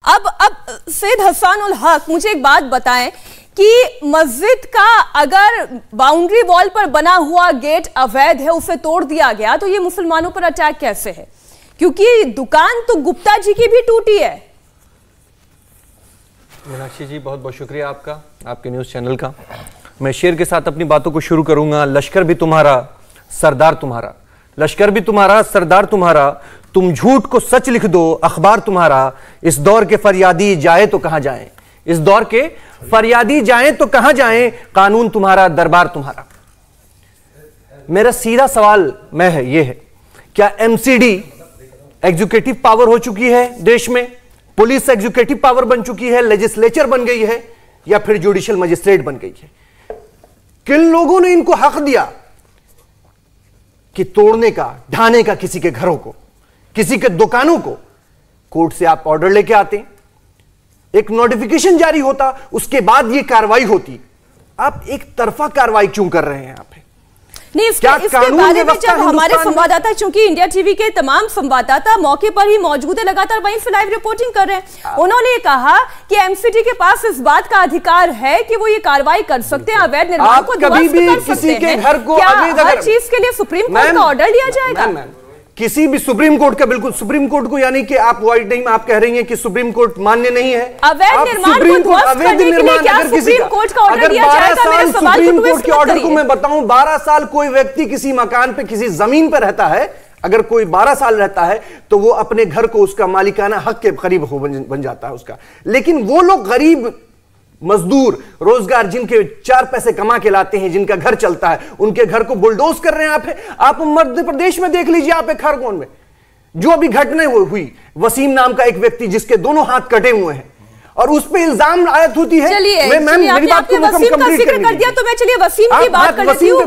अब सैयद हसन उल हक, मुझे एक बात बताएं कि मस्जिद का अगर बाउंड्री वॉल पर बना हुआ गेट अवैध है, उसे तोड़ दिया गया, तो ये मुसलमानों पर अटैक कैसे है? क्योंकि दुकान तो गुप्ता जी की भी टूटी है। मीनाक्षी जी, बहुत बहुत शुक्रिया आपका, आपके न्यूज चैनल का। मैं शेर के साथ अपनी बातों को शुरू करूंगा। लश्कर भी तुम्हारा, सरदार तुम्हारा, लश्कर भी तुम्हारा, सरदार तुम्हारा, तुम झूठ को सच लिख दो, अखबार तुम्हारा। इस दौर के फरियादी जाए तो कहां जाएं, इस दौर के फरियादी जाएं तो कहां जाएं, कानून तुम्हारा, दरबार तुम्हारा। मेरा सीधा सवाल ये है, क्या एमसीडी एग्जीक्यूटिव पावर हो चुकी है देश में? पुलिस एग्जीक्यूटिव पावर बन चुकी है, लेजिस्लेचर बन गई है, या फिर जुडिशियल मजिस्ट्रेट बन गई है? किन लोगों ने इनको हक दिया कि तोड़ने का, ढाने का किसी के घरों को, किसी के दुकानों को? कोर्ट से आप ऑर्डर लेके आते, एक नोटिफिकेशन जारी होता, उसके बाद ये कार्रवाई होती। आप एक तरफा कार्रवाई क्यों कर रहे हैं आप? नहीं, इसके बारे में जब हमारे संवाददाता, चूंकि इंडिया टीवी के तमाम संवाददाता मौके पर ही मौजूद है, लगातार वहीं से लाइव रिपोर्टिंग कर रहे हैं, उन्होंने कहा कि एमसीडी के पास इस बात का अधिकार है कि वो ये कार्रवाई कर सकते हैं, अवैध निर्माण को ध्वस्त कर सकते हैं। क्या हर चीज के लिए सुप्रीम कोर्ट का ऑर्डर लिया जाएगा? किसी भी सुप्रीम कोर्ट का, बिल्कुल सुप्रीम कोर्ट को, यानी कि आप वाइड टाइम आप कह रही हैं कि सुप्रीम कोर्ट मान्य नहीं है अवैध निर्माण को ध्वस्त करने के लिए? क्या सुप्रीम कोर्ट का ऑर्डर दिया जाएगा? मेरे सवाल सुप्रीम कोर्ट के ऑर्डर को मैं बताऊं, 12 साल कोई व्यक्ति किसी मकान पे, किसी जमीन पर रहता है, अगर कोई 12 साल रहता है तो वो अपने घर को उसका मालिकाना हक के करीब बन जाता है उसका। लेकिन वो लोग गरीब मजदूर, रोजगार, जिनके 4 पैसे कमा के लाते हैं, जिनका घर चलता है, उनके घर को बुलडोज कर रहे हैं आप मध्य प्रदेश में देख लीजिए, आप एक खरगोन में जो अभी घटना हुई, वसीम नाम का एक व्यक्ति जिसके दोनों हाथ कटे हुए हैं और उस पर इल्जाम आयत होती है। मेरी बात को वसीम का जिक्र कर दिया तो मैं चलिए वसीम की बात कर लेती हूँ।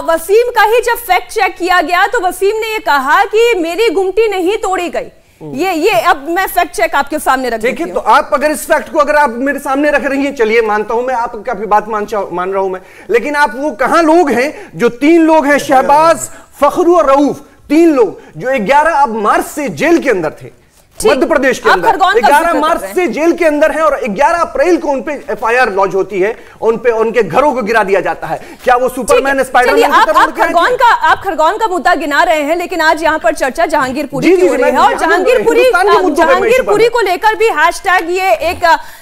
वसीम का ही जब फैक्ट चेक किया गया तो वसीम ने ये कहा कि मेरी गुमटी नहीं तोड़ी गई। ये अब मैं फैक्ट चेक आपके सामने रख देती हूं। तो आप अगर इस फैक्ट को अगर आप मेरे सामने रख रही हैं, चलिए मानता हूं मैं, आपकी काफी बात मान रहा हूं मैं, लेकिन आप वो कहां लोग हैं जो 3 लोग हैं, शहबाज, फखरू और रऊफ, 3 लोग जो 11 मार्च से जेल के अंदर थे मध्य प्रदेश के अंदर, 11 मार्च से जेल के अंदर है और 11 अप्रैल को उनपे एफआईआर लॉन्च होती है, उनपे उनके घरों को गिरा दिया जाता है। क्या वो सुपरमैन, स्पाइडरमैन? आप खरगोन का मुद्दा गिना रहे हैं, लेकिन आज यहाँ पर चर्चा जहांगीरपुरी की हो रही है और जहांगीरपुरी को लेकर भी हैशटैग ये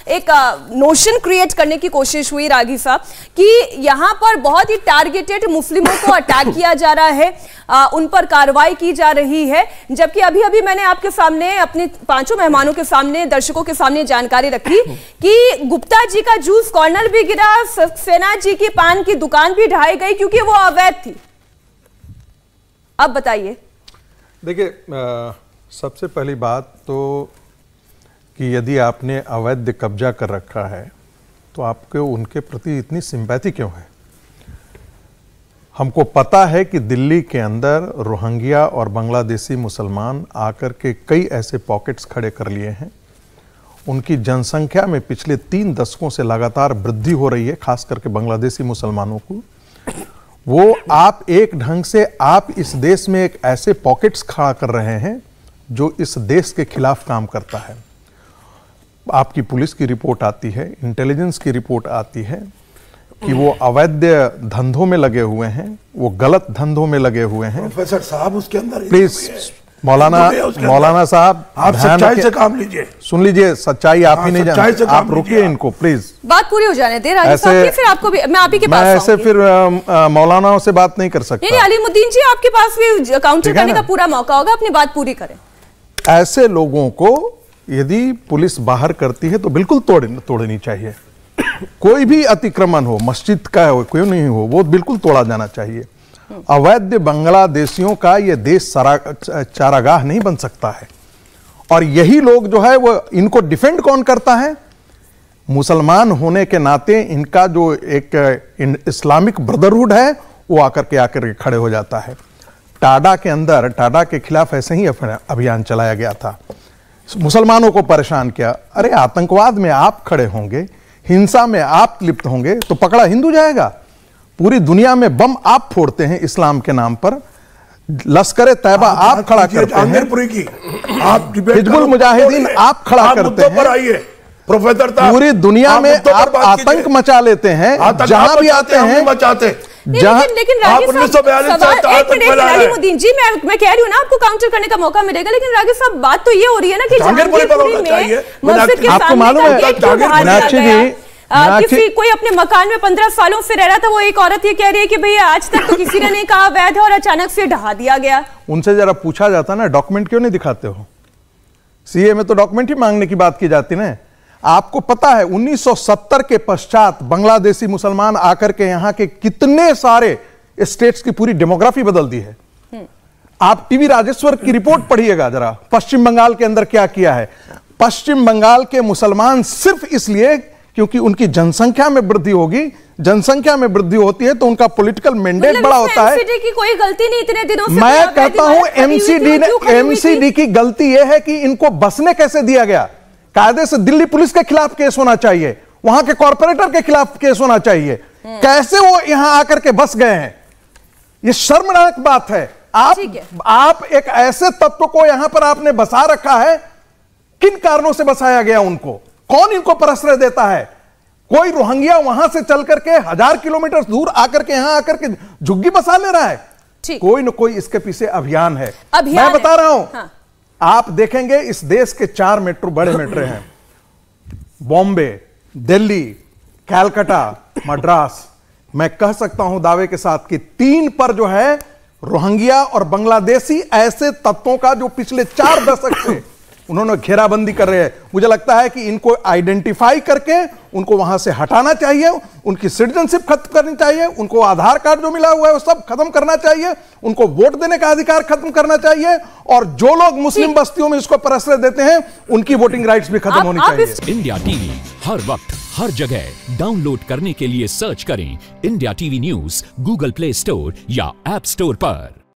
एक नोशन क्रिएट करने की कोशिश हुई रागी साहब कि यहाँ पर बहुत ही टारगेटेड मुस्लिमों को अटैक किया जा रहा है, उन पर कार्रवाई की जा रही है, जबकि अभी मैंने आपके सामने अपने 5 मेहमानों के सामने, दर्शकों के सामने जानकारी रखी कि गुप्ता जी का जूस कॉर्नर भी गिरा, सक्सेना जी की पान की दुकान भी ढाई गई क्योंकि वो अवैध थी। अब बताइए। देखिए, सबसे पहली बात तो कि यदि आपने अवैध कब्जा कर रखा है तो आपको उनके प्रति इतनी सिंपैथी क्यों है? हमको पता है कि दिल्ली के अंदर रोहिंग्या और बांग्लादेशी मुसलमान आकर के कई ऐसे पॉकेट्स खड़े कर लिए हैं। उनकी जनसंख्या में पिछले 3 दशकों से लगातार वृद्धि हो रही है, खास करके बांग्लादेशी मुसलमानों को। वो आप एक ढंग से आप इस देश में एक ऐसे पॉकेट्स खड़ा कर रहे हैं जो इस देश के खिलाफ काम करता है। आपकी पुलिस की रिपोर्ट आती है, इंटेलिजेंस की रिपोर्ट आती है कि वो अवैध धंधों में लगे हुए हैं, वो गलत धंधों में लगे हुए हैं। प्रोफेसर साहब उसके अंदर प्लीज मौलाना साहब आप सच्चाई से काम लीजिए, सुन लीजिए, सच्चाई आप ही नहीं जानते, आप रुकिए इनको प्लीज, बात पूरी हो जाने दे। ऐसे फिर आपको भी मैं आप ही के पास ऐसे फिर मौलानाओं से बात नहीं कर सकता। नहीं, अलीमुद्दीन जी आपके पास भी काउंटर करने का पूरा मौका होगा, अपनी बात पूरी करें। ऐसे लोगों को यदि पुलिस बाहर करती है तो बिल्कुल तोड़नी चाहिए। कोई भी अतिक्रमण हो, मस्जिद का हो, कोई नहीं हो, वो बिल्कुल तोड़ा जाना चाहिए। अवैध बांग्लादेशियों का ये देश चारागाह नहीं बन सकता है। और यही लोग जो है वो इनको डिफेंड कौन करता है? मुसलमान होने के नाते इनका जो एक इस्लामिक ब्रदरहुड है वो आकर के खड़े हो जाता है। टाडा के अंदर, टाडा के खिलाफ ऐसे ही अभियान चलाया गया था, मुसलमानों को परेशान किया। अरे आतंकवाद में आप खड़े होंगे, हिंसा में आप लिप्त होंगे तो पकड़ा हिंदू जाएगा। पूरी दुनिया में बम आप फोड़ते हैं इस्लाम के नाम पर, लश्कर तैयबा आप खड़ा करते हैं, जहांगीरपुरी की आप डिबेट हिजबुल मुजाहिदीन आप खड़ा करते हैं, आइए प्रोफेसर पूरी दुनिया में आप आतंक मचा लेते हैं, जहां भी आते हैं मचाते। लेकिन रागिब जी मैं कह रही हूँ ना, आपको काउंटर करने का मौका मिलेगा, लेकिन रागिब साहब बात तो ये हो रही है ना कि जहांगीरपुरी में मस्जिद के आपको मालूम है किसी कोई अपने मकान में 15 सालों से रह रहा था, वो एक औरत ये कह रही है कि भैया आज तक तो किसी ने नहीं कहा अवैध है और अचानक से ढहा दिया गया। उनसे जरा पूछा जाता ना, डॉक्यूमेंट क्यों नहीं दिखाते हो? सीए में तो डॉक्यूमेंट ही मांगने की बात की जाती ना। आपको पता है 1970 के पश्चात बांग्लादेशी मुसलमान आकर के यहां के कितने सारे स्टेट्स की पूरी डेमोग्राफी बदल दी है। आप टीवी राजेश्वर की रिपोर्ट पढ़िएगा जरा, पश्चिम बंगाल के अंदर क्या किया है। पश्चिम बंगाल के मुसलमान सिर्फ इसलिए क्योंकि उनकी जनसंख्या में वृद्धि होगी, जनसंख्या में वृद्धि होती है तो उनका पॉलिटिकल मैंडेट बड़ा होता है। एमसीडी की कोई गलती नहीं इतने दिनों से। मैं कहता हूं एमसीडी की गलती यह है कि इनको बसने कैसे दिया गया। कायदे से दिल्ली पुलिस के खिलाफ केस होना चाहिए, वहां के कॉर्पोरेटर के खिलाफ केस होना चाहिए। कैसे वो यहां आकर के बस गए हैं, ये शर्मनाक बात है। आप एक ऐसे तत्व को यहां पर आपने बसा रखा है, किन कारणों से बसाया गया उनको, कौन इनको प्रश्रय देता है? कोई रोहिंग्या वहां से चल करके 1000 किलोमीटर दूर आकर के यहां आकर के झुग्गी बसा ले रहा है। कोई न कोई इसके पीछे अभियान है। मैं बता रहा हूं, हाँ। आप देखेंगे इस देश के 4 मेट्रो बड़े मेट्रो हैं, बॉम्बे, दिल्ली, कैलकाटा, मद्रास। मैं कह सकता हूं दावे के साथ कि 3 पर जो है रोहिंग्या और बांग्लादेशी ऐसे तत्वों का जो पिछले 4 दशक से उन्होंने घेराबंदी कर रहे हैं। मुझे लगता है कि इनको आइडेंटिफाई करके उनको वहां से हटाना चाहिए, उनकी सिटीजनशिप खत्म करनी चाहिए, उनको आधार कार्ड जो मिला हुआ है वो सब खत्म करना चाहिए, उनको वोट देने का अधिकार खत्म करना चाहिए, और जो लोग मुस्लिम बस्तियों में इसको प्रश्रय देते हैं उनकी वोटिंग राइट्स भी खत्म होनी चाहिए। इंडिया टीवी हर वक्त हर जगह डाउनलोड करने के लिए सर्च करें India TV news Google play store या ऐप स्टोर पर।